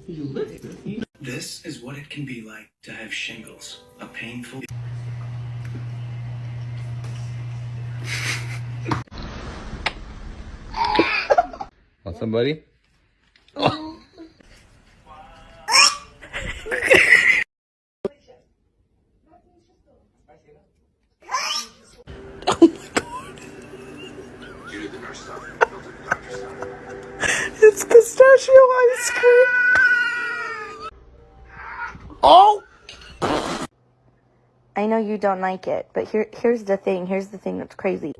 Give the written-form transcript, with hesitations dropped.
You licked it. This is what it can be like to have shingles. A painful... Want somebody? Oh. Oh my god. It's pistachio ice cream. Oh! I know you don't like it, but here's the thing. Here's the thing that's crazy.